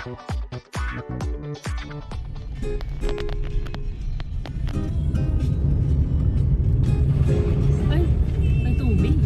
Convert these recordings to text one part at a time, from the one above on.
Ay, may tubig.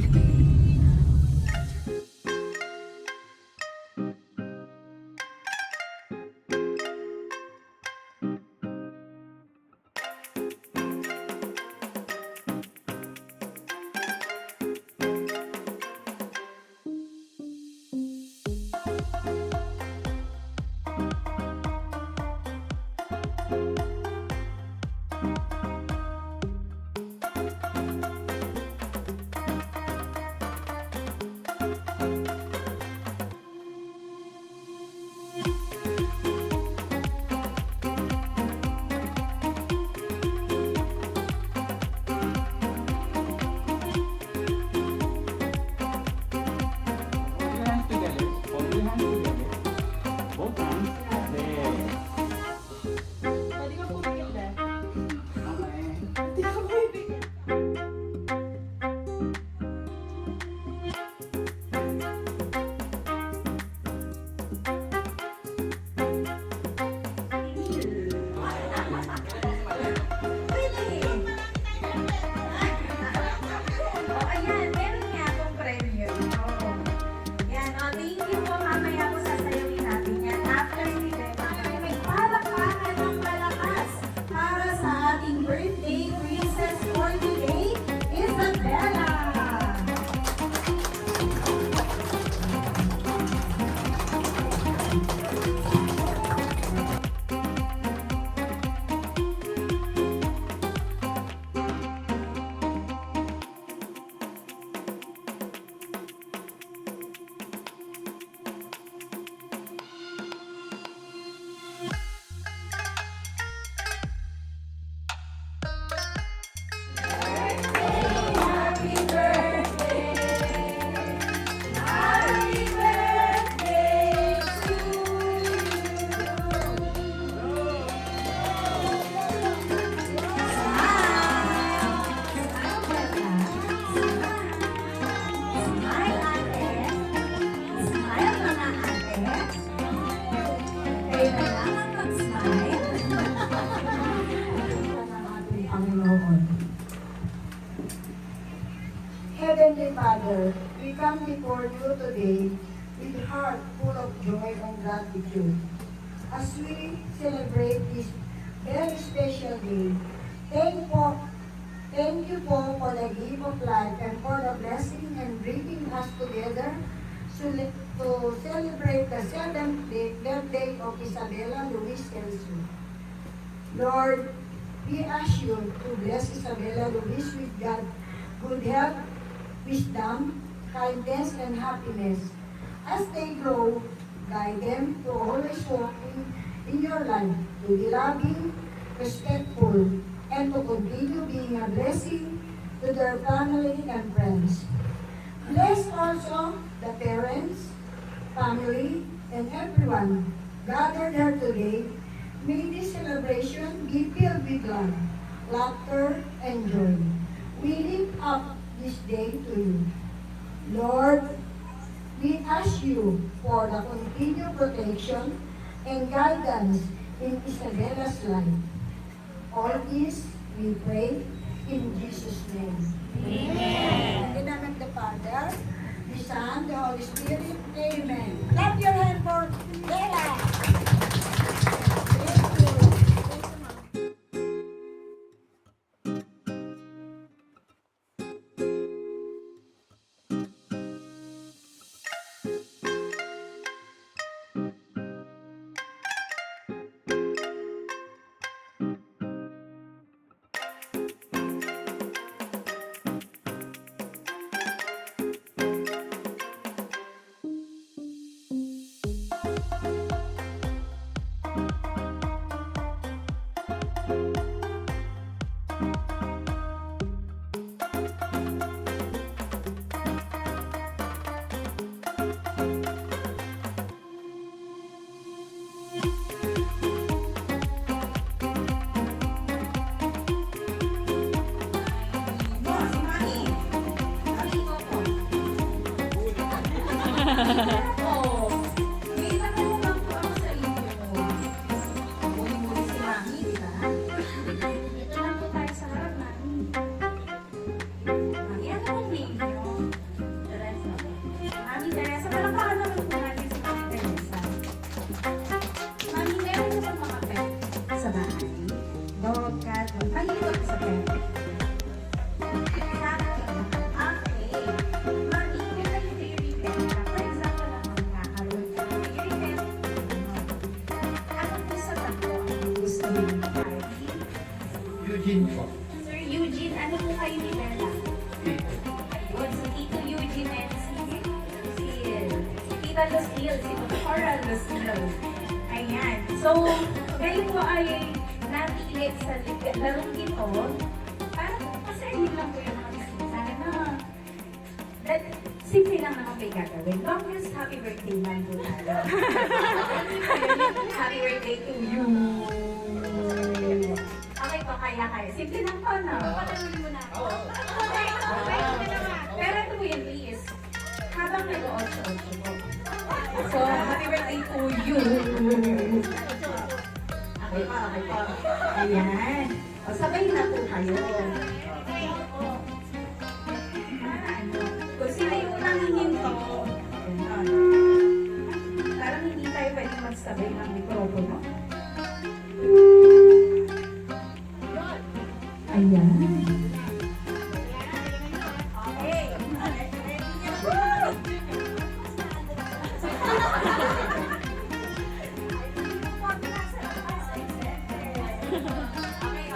Heavenly Father, we come before you today with a heart full of joy and gratitude. As we celebrate this very special day, thank you for the gift of life and for the blessing and bringing us together to celebrate the 7th birthday of Isabella Luis Kelso. Lord, we ask you to bless Isabella Luis with good health, wisdom, kindness, and happiness. As they grow, guide them to always walking in your life, to be loving, respectful, and to continue being a blessing to their family and friends. Bless also the parents, family, and everyone gathered here today. May this celebration be filled with love, laughter, and joy. We lift up this day to you. Lord, we ask you for the continued protection and guidance in Isabella's life. All this we pray in Jesus' name. Amen. In the name of the Father, the Son, the Holy Spirit. Amen. Clap your hand for Bella. Oh, may tanong lang po ako sa inyo. Eugene po. Sir Eugene, ano po kayo ni Bella? Ayun, si Tito Eugene and si Tita Lucille, si Cora Lucille. Ayan. So, kayo po ay napili sa larong ito. Parang masaya lang po yung mga bisita na simple lang naman kayo gagawin. Congress, happy birthday man po tayo. Happy birthday to you. Okay po, kaya. Simple lang po, no? Patuloy mo na. Okay. Pero ito po yung please. Habang nag-8-8 po. So, happy birthday to you. Okay po. Ayan. O, sabay na po kayo. Kung sila yung unang hininto, ayan. Parang hindi tayo pwede magsabay ng mikropono. Ayan. Okay. Okay,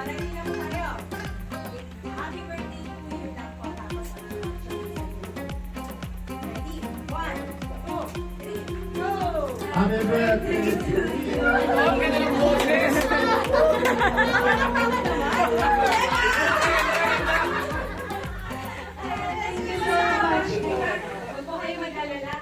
ready na po tayo. Happy birthday to you lang po. Tapos, ready? 1, 2, 3, go! Happy birthday to you! Thank you so much. Huwag po kayo mag-alala dahil sa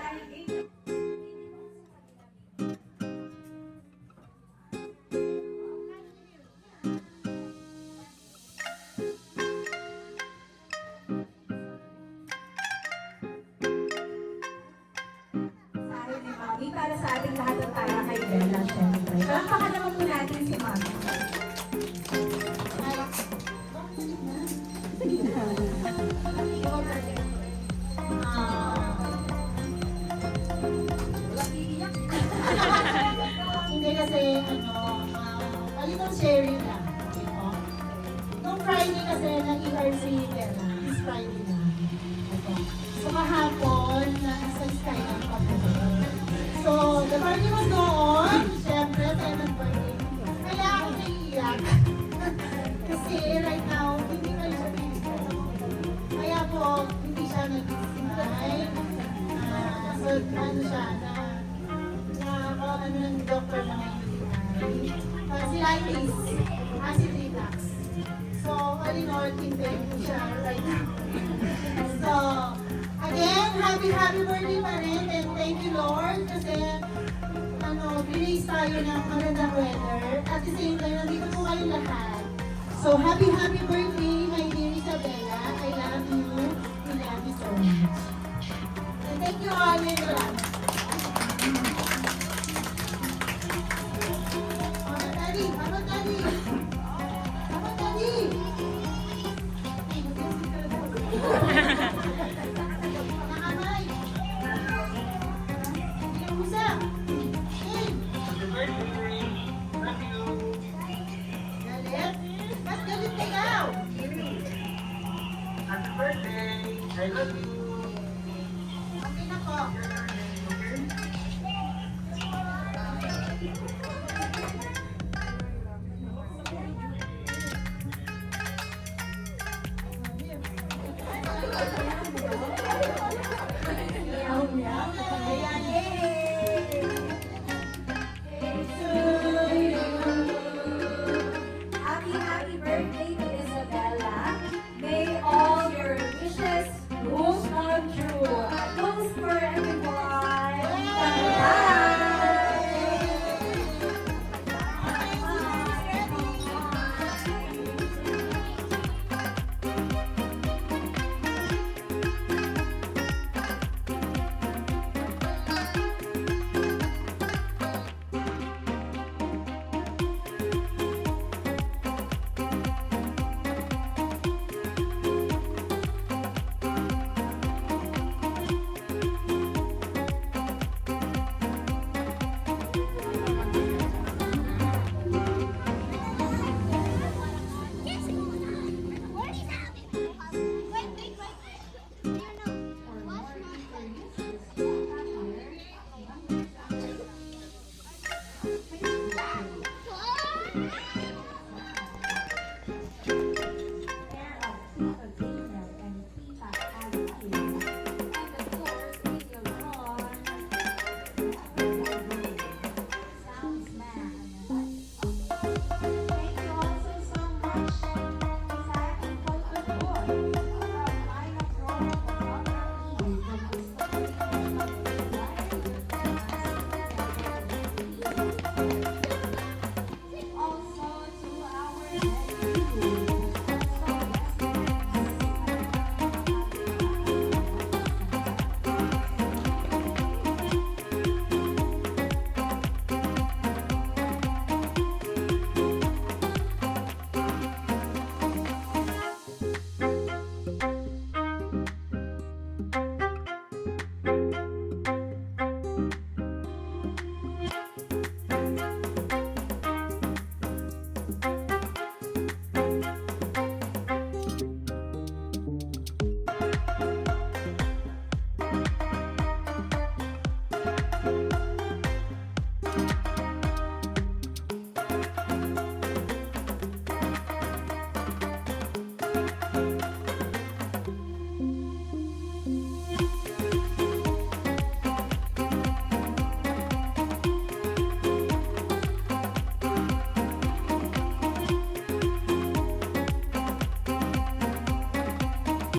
akin ni Mami, para sa ating lahat at para kay Bella, syempre. Palakpakan naman po natin si Mami. Hindi kasi, a little sharing lang. Okay po? Nung Friday kasi, nag-ER si Bella. This Friday na. Okay. So, kahapon, nasa Skyline pa po. So, the party was on. Siyempre, 7th birthday. Kaya ako naiiyak. Kasi right now, hindi pa siya pinipin. Kaya po, hindi siya nag-smile. So, ano siya, ano ng doctor na ngayon. Sila is acid reflux. So, all in all, tintin ko siya right now. So, again, happy birthday pa rin and thank you Lord kasi release tayo ng magandang weather. At the same time, nandito po kayo lahat. So, happy birthday, my dear Isabella. I love you. We love you so much. And thank you all in the love. Happy birthday! I love you! Okay na po.